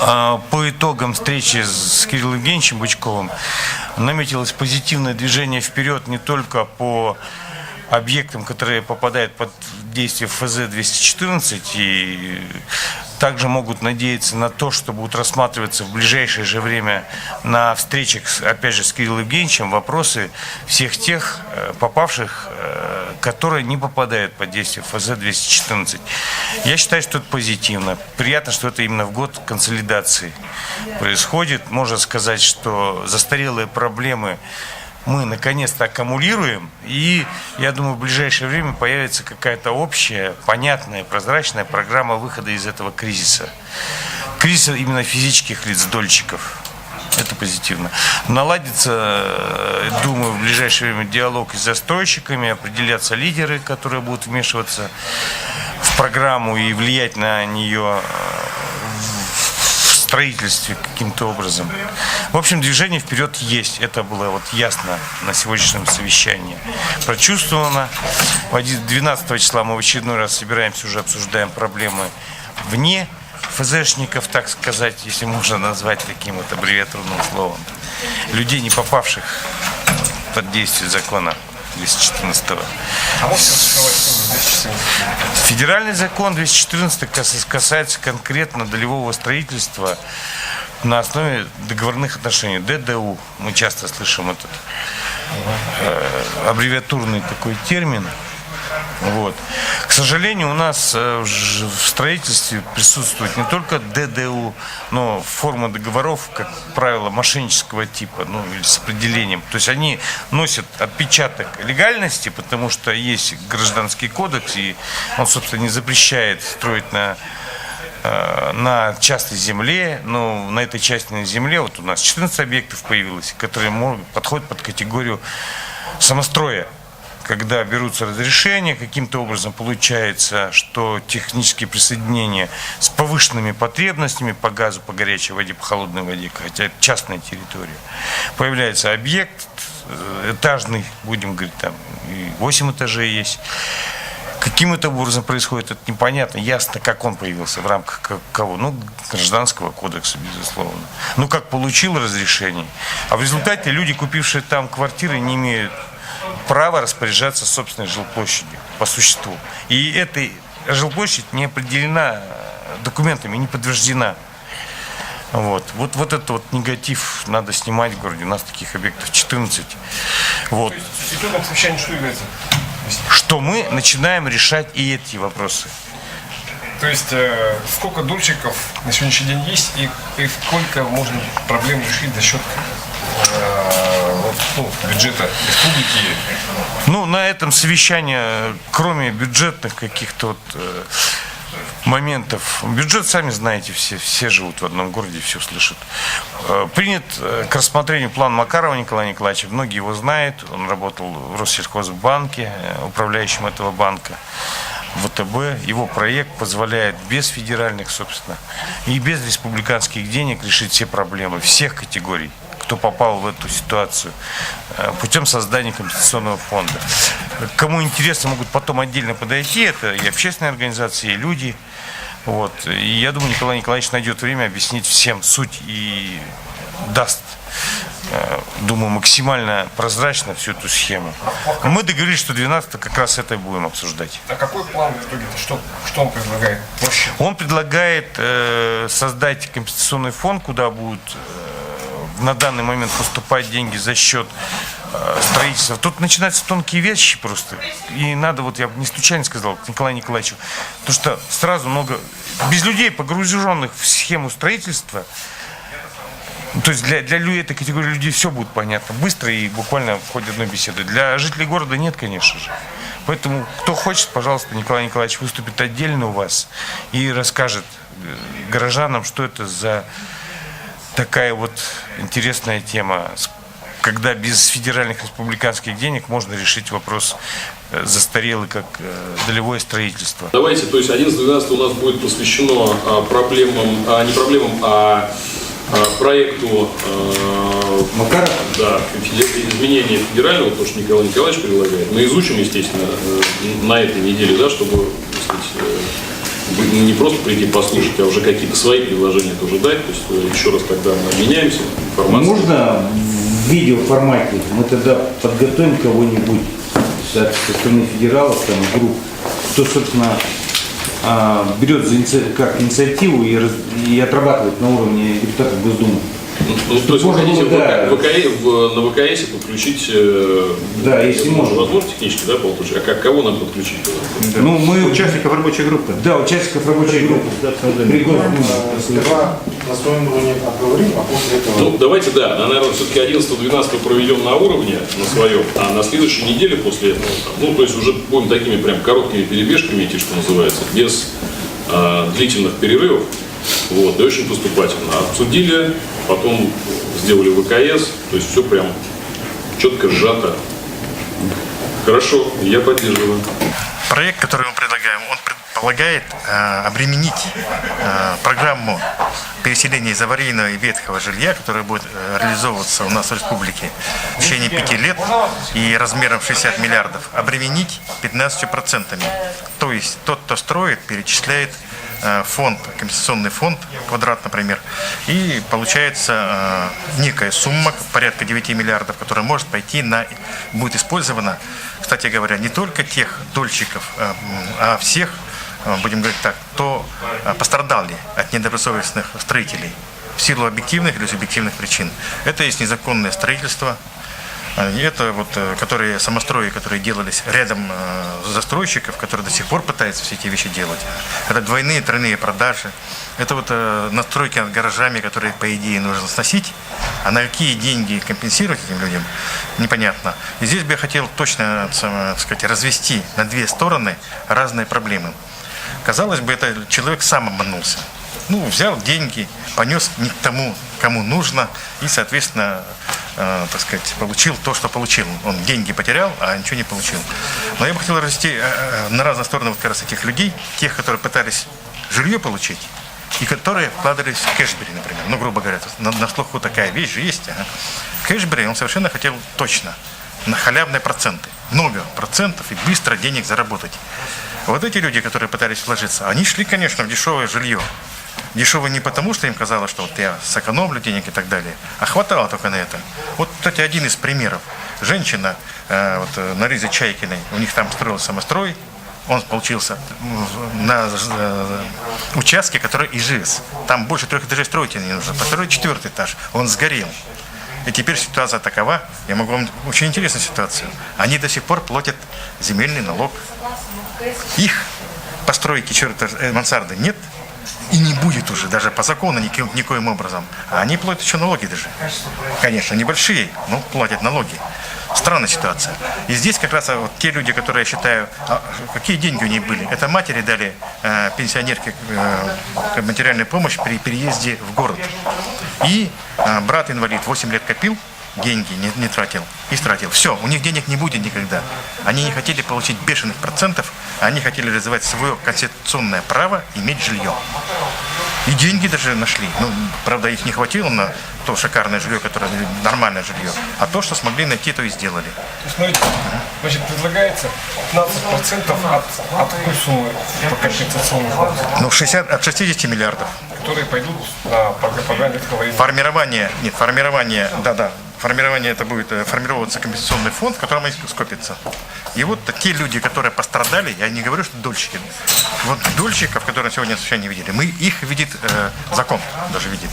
По итогам встречи с Кириллом Евгеньевичем Бычковым наметилось позитивное движение вперед не только по объектам, которые попадают под действие ФЗ-214, и также могут надеяться на то, что будут рассматриваться в ближайшее же время на встречах, опять же, с Кириллом Евгеньевичем вопросы всех тех попавших, которые не попадают под действие ФЗ-214. Я считаю, что это позитивно. Приятно, что это именно в год консолидации происходит. Можно сказать, что застарелые проблемы мы наконец-то аккумулируем, и я думаю, в ближайшее время появится какая-то общая, понятная, прозрачная программа выхода из этого кризиса. Кризиса именно физических лиц, дольщиков. Это позитивно. Наладится, думаю, в ближайшее время диалог с застройщиками, определятся лидеры, которые будут вмешиваться в программу и влиять на нее в строительстве каким-то образом. В общем, движение вперед есть. Это было вот ясно на сегодняшнем совещании. Прочувствовано. 12 числа мы в очередной раз собираемся, уже обсуждаем проблемы вне ФЗшников, так сказать, если можно назвать таким вот аббревиатурным словом. Людей, не попавших под действие закона 214-го. А можете рассказать, 214? Федеральный закон 214 касается конкретно долевого строительства на основе договорных отношений. ДДУ. Мы часто слышим этот аббревиатурный такой термин. Вот. К сожалению, у нас в строительстве присутствует не только ДДУ, но форма договоров, как правило, мошеннического типа, ну, или с определением. То есть они носят отпечаток легальности, потому что есть гражданский кодекс, и он, собственно, не запрещает строить на частной земле, но на этой частной земле вот у нас 14 объектов появилось, которые подходят под категорию самостроя. Когда берутся разрешения, каким-то образом получается, что технические присоединения с повышенными потребностями по газу, по горячей воде, по холодной воде, хотя это частная территория, появляется объект этажный, будем говорить, там и 8 этажей есть. Каким это образом происходит, это непонятно. Ясно, как он появился, в рамках кого? Ну, гражданского кодекса, безусловно. Ну, как получил разрешение. А в результате люди, купившие там квартиры, не имеют право распоряжаться собственной жилплощадью по существу. И эта жилплощадь не определена документами, не подтверждена. Вот этот вот негатив надо снимать в городе. У нас таких объектов 14. Вот. То есть итогом совещания что является? Что мы начинаем решать и эти вопросы. То есть сколько дольщиков на сегодняшний день есть и сколько можно проблем решить за счет бюджета республики? Ну, на этом совещании, кроме бюджетных каких-то вот моментов, бюджет, сами знаете, все живут в одном городе, все слышат. Принят к рассмотрению план Макарова Николая Николаевича. Многие его знают. Он работал в Россельхозбанке, управляющим этого банка. ВТБ. Его проект позволяет без федеральных, собственно, и без республиканских денег решить все проблемы всех категорий, кто попал в эту ситуацию, путем создания компенсационного фонда. Кому интересно, могут потом отдельно подойти. Это и общественные организации, и люди. Вот. И я думаю, Николай Николаевич найдет время объяснить всем суть и даст, думаю, максимально прозрачно всю эту схему. Мы договорились, что 12-го как раз это и будем обсуждать. А какой план в итоге? Что он предлагает? Проще. Он предлагает создать компенсационный фонд, куда будут на данный момент поступать деньги за счет строительства. Тут начинаются тонкие вещи просто. И надо, вот я не случайно сказал Николаю Николаевичу, потому что сразу много, без людей, погруженных в схему строительства, то есть для этой категории людей все будет понятно, быстро и буквально в ходе одной беседы. Для жителей города нет, конечно же. Поэтому, кто хочет, пожалуйста, Николай Николаевич выступит отдельно у вас и расскажет горожанам, что это за такая вот интересная тема, когда без федеральных республиканских денег можно решить вопрос застарелый, как долевое строительство. Давайте, то есть 11-12 у нас будет посвящено проекту Макарова? Да, изменения федерального, то, что Николай Николаевич предлагает. Мы изучим, естественно, на этой неделе, да, чтобы, так сказать, не просто прийти послушать, а уже какие-то свои предложения тоже дать. То есть еще раз тогда мы обменяемся информацией. Можно в видеоформате мы тогда подготовим кого-нибудь со стороны федералов, там, групп, кто, собственно, берет как инициативу и отрабатывает на уровне депутатов Госдумы. Ну, то есть вы Можно хотите было, да. на ВКС подключить, Да, если можно. возможно, технически, да, получить? А как, кого надо подключить? Да. Ну, мы Участников рабочей группы. Да, участников рабочей группы. Сперва на своем уровне обговорим, а после этого... Ну, давайте, да, наверное, все-таки 11-12 проведем на уровне, на своем, а на следующей неделе после этого, ну, то есть уже будем такими прям короткими перебежками идти, что называется, без длительных перерывов, вот, и очень поступательно. Обсудили, потом сделали ВКС, то есть все прям четко сжато. Хорошо, я поддерживаю. Проект, который мы предлагаем, он предполагает обременить программу переселения из аварийного и ветхого жилья, которая будет реализовываться у нас в республике в течение 5 лет и размером 60 миллиардов, обременить 15%. То есть тот, кто строит, перечисляет фонд, компенсационный фонд, квадрат, например, и получается некая сумма, порядка 9 миллиардов, которая может пойти будет использована, кстати говоря, не только тех дольщиков, а всех, будем говорить так, кто пострадали от недобросовестных строителей в силу объективных или субъективных причин. Это есть незаконное строительство. Это вот самострои, которые делались рядом застройщиков, которые до сих пор пытаются все эти вещи делать. Это двойные, тройные продажи. Это вот настройки над гаражами, которые, по идее, нужно сносить. А на какие деньги компенсировать этим людям, непонятно. И здесь бы я хотел точно, так сказать, развести на две стороны разные проблемы. Казалось бы, это человек сам обманулся. Ну, взял деньги, понес не к тому, кому нужно, и, соответственно, так сказать, получил то, что получил. Он деньги потерял, а ничего не получил. Но я бы хотел развести на разные стороны вот как раз этих людей, тех, которые пытались жилье получить, и которые вкладывались в кэшбери, например. Ну, грубо говоря, на слуху такая вещь же есть. Ага. Кэшбери он совершенно хотел точно, на халявные проценты. Много процентов и быстро денег заработать. Вот эти люди, которые пытались вложиться, они шли, конечно, в дешевое жилье. Дешевое не потому, что им казалось, что вот я сэкономлю денег и так далее, а хватало только на это. Вот, кстати, один из примеров. Женщина вот, на Лизе Чайкиной, у них там строился самострой, он получился на участке, который ИЖС. Там больше 3 этажей строить не нужно. Построили 4-й этаж, он сгорел. И теперь ситуация такова, я могу вам очень интересную ситуацию. Они до сих пор платят земельный налог. Их постройки мансарды нет и не будет уже, даже по закону никоим образом. А они платят еще налоги даже. Конечно, небольшие, но платят налоги. Странная ситуация. И здесь как раз вот те люди, которые, я считаю, какие деньги у них были. Это матери дали пенсионерке материальную помощь при переезде в город. И брат-инвалид 8 лет копил, деньги не тратил, истратил. Все, у них денег не будет никогда. Они не хотели получить бешеных процентов, они хотели реализовать свое конституционное право иметь жилье. И деньги даже нашли. Ну, правда, их не хватило на то шикарное жилье, которое нормальное жилье. А то, что смогли найти, то и сделали. То есть, смотрите, значит, предлагается 15% от какой суммы по компенсационному фонду, Ну, от 60 миллиардов. которые пойдут на программу ветхого и Формирование это будет формироваться компенсационный фонд, в котором они скопятся. И вот те люди, которые пострадали, я не говорю, что дольщики. Вот дольщиков, которые сегодня не видели, их видит закон, даже видит.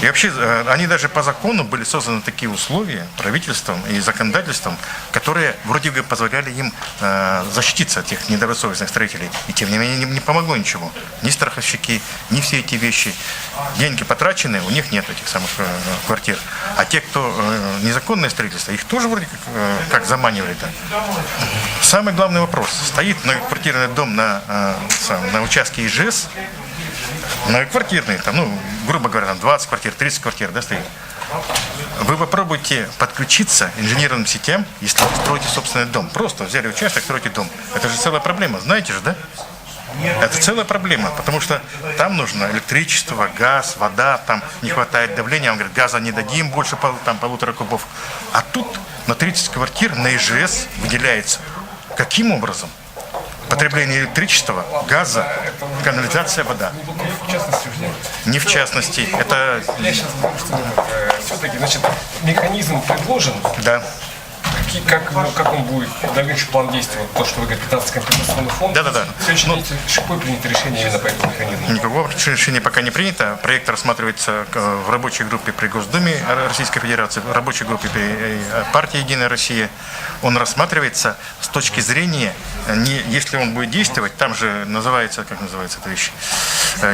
И вообще, они даже по закону были созданы такие условия правительством и законодательством, которые вроде бы позволяли им защититься от тех недобросовестных строителей. И тем не менее не помогло ничего. Ни страховщики, ни все эти вещи. Деньги потрачены, у них нет этих самых квартир. А те, кто незаконное строительство, их тоже вроде как заманивали-то. Самый главный вопрос. Стоит многоквартирный дом на участке ИЖС, многоквартирный, там, ну, грубо говоря, там 20 квартир, 30 квартир, да, стоит. Вы попробуйте подключиться к инженерным сетям, если вы строите собственный дом. Просто взяли участок, строите дом. Это же целая проблема, знаете же, да? Это целая проблема, потому что там нужно электричество, газ, вода, там не хватает давления, он говорит, газа не дадим больше там 1,5 кубов. А тут на 30 квартир на ИЖС выделяется. Каким образом? потребление электричества, газа, канализация, вода. В частности, уже. Не в частности, это, Я сейчас говорю, что все-таки, значит, механизм предложен. да, Как он будет, дальнейший план действий, вот то, что вы говорите, 15 компенсационный фонд. Да-да-да. В следующий день какое принято решение именно по этому механизму? никакого решения пока не принято. Проект рассматривается в рабочей группе при Госдуме Российской Федерации, в рабочей группе при партии «Единая Россия». Он рассматривается с точки зрения, если он будет действовать, там же называется, как называется эта вещь,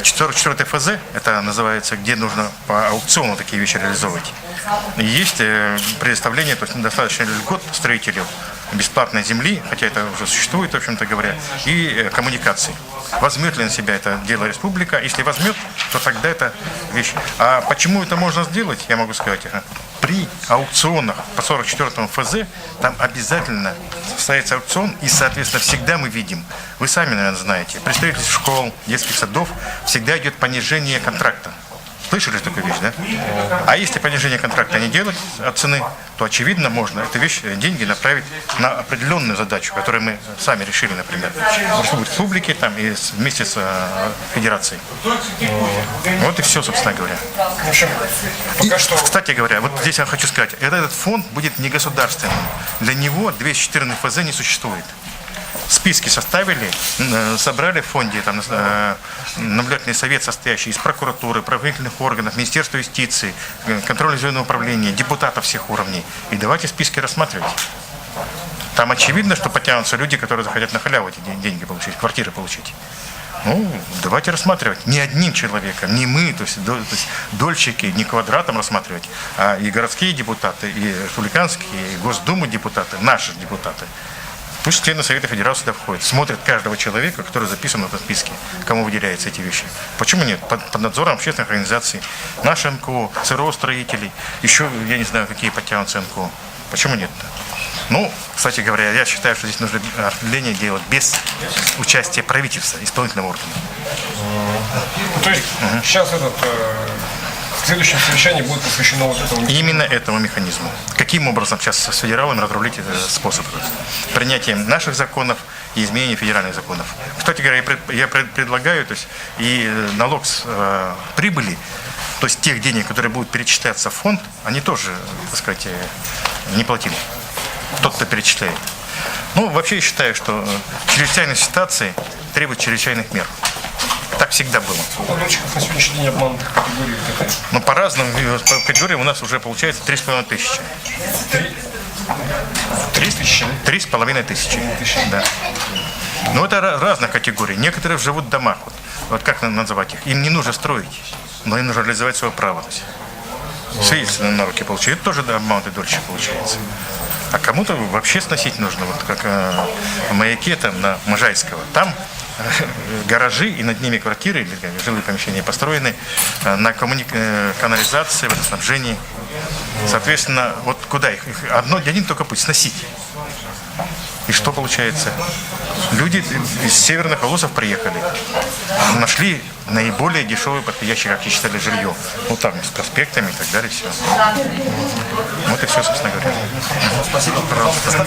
4 ФЗ, это называется, где нужно по аукциону такие вещи реализовывать. И есть предоставление, то есть достаточно льгот строителю бесплатной земли, хотя это уже существует, в общем-то говоря, и коммуникаций. Возьмет ли на себя это дело республика? Если возьмет, то тогда это вещь. А почему это можно сделать, я могу сказать. При аукционах по 44 ФЗ там обязательно состоится аукцион, и, соответственно, всегда мы видим, вы сами, наверное, знаете, при строительстве школ, детских садов всегда идет понижение контракта. Слышали такую вещь, да? А если понижение контракта не делать от цены, то, очевидно, можно эту вещь, деньги направить на определенную задачу, которую мы сами решили, например, в республике там, и вместе с федерацией. Вот и все, собственно говоря. В общем, пока что... Кстати говоря, вот здесь я хочу сказать, этот фонд будет не государственным. Для него 214 ФЗ не существует. Списки составили, собрали в фонде там, наблюдательный совет, состоящий из прокуратуры, правоохранительных органов, Министерства юстиции, контрольно-ревизионного управления, депутатов всех уровней. И давайте списки рассматривать. Там очевидно, что потянутся люди, которые захотят на халяву эти деньги получить, квартиры получить. Ну, давайте рассматривать. Не одним человеком, не мы, то есть дольщики, не квадратом рассматривать, а и городские депутаты, и республиканские, и Госдуму депутаты, наши депутаты. Пусть члены Совета Федерации сюда входят, смотрят каждого человека, который записан в этом списке, кому выделяются эти вещи. Почему нет? Под надзором общественных организаций, наши НКО, ЦРО строителей, еще, я не знаю, какие подтянутся НКО. Почему нет-то? Ну, кстати говоря, я считаю, что здесь нужно распределение делать без участия правительства, исполнительного органа. То есть сейчас в следующем совещании будет посвящено вот этому. Именно этому механизму. Каким образом сейчас с федералами разрулить этот способ? Принятием наших законов и изменением федеральных законов. Кстати говоря, я предлагаю, то есть и налог с прибыли, то есть тех денег, которые будут перечисляться в фонд, они тоже, так сказать, не платили. Тот, кто перечисляет. Ну, вообще я считаю, что чрезвычайные ситуации требуют чрезвычайных мер. Так всегда было. Дольщиков на сегодняшний день обманутых категорий какая? Но по разным категориям у нас уже получается 3,5 тысячи. 3 тысячи? 3,5 тысячи. Да. Но это разных категорий. Некоторые живут в домах. Вот как называть их? Им не нужно строить, но им нужно реализовать свое право. Свидетельство на руки получить. Это тоже обманутый дольщик получается. А кому-то вообще сносить нужно, вот как в Маяке там, на Можайского. Там гаражи и над ними квартиры или жилые помещения построены на канализации, водоснабжении. Соответственно, вот куда их? Один только путь – сносить. И что получается? Люди из северных полосов приехали, нашли наиболее дешевое, подходящее, как и считали, жилье. Ну там, с проспектами и так далее, все. Вот и все, собственно говоря. Спасибо, пожалуйста.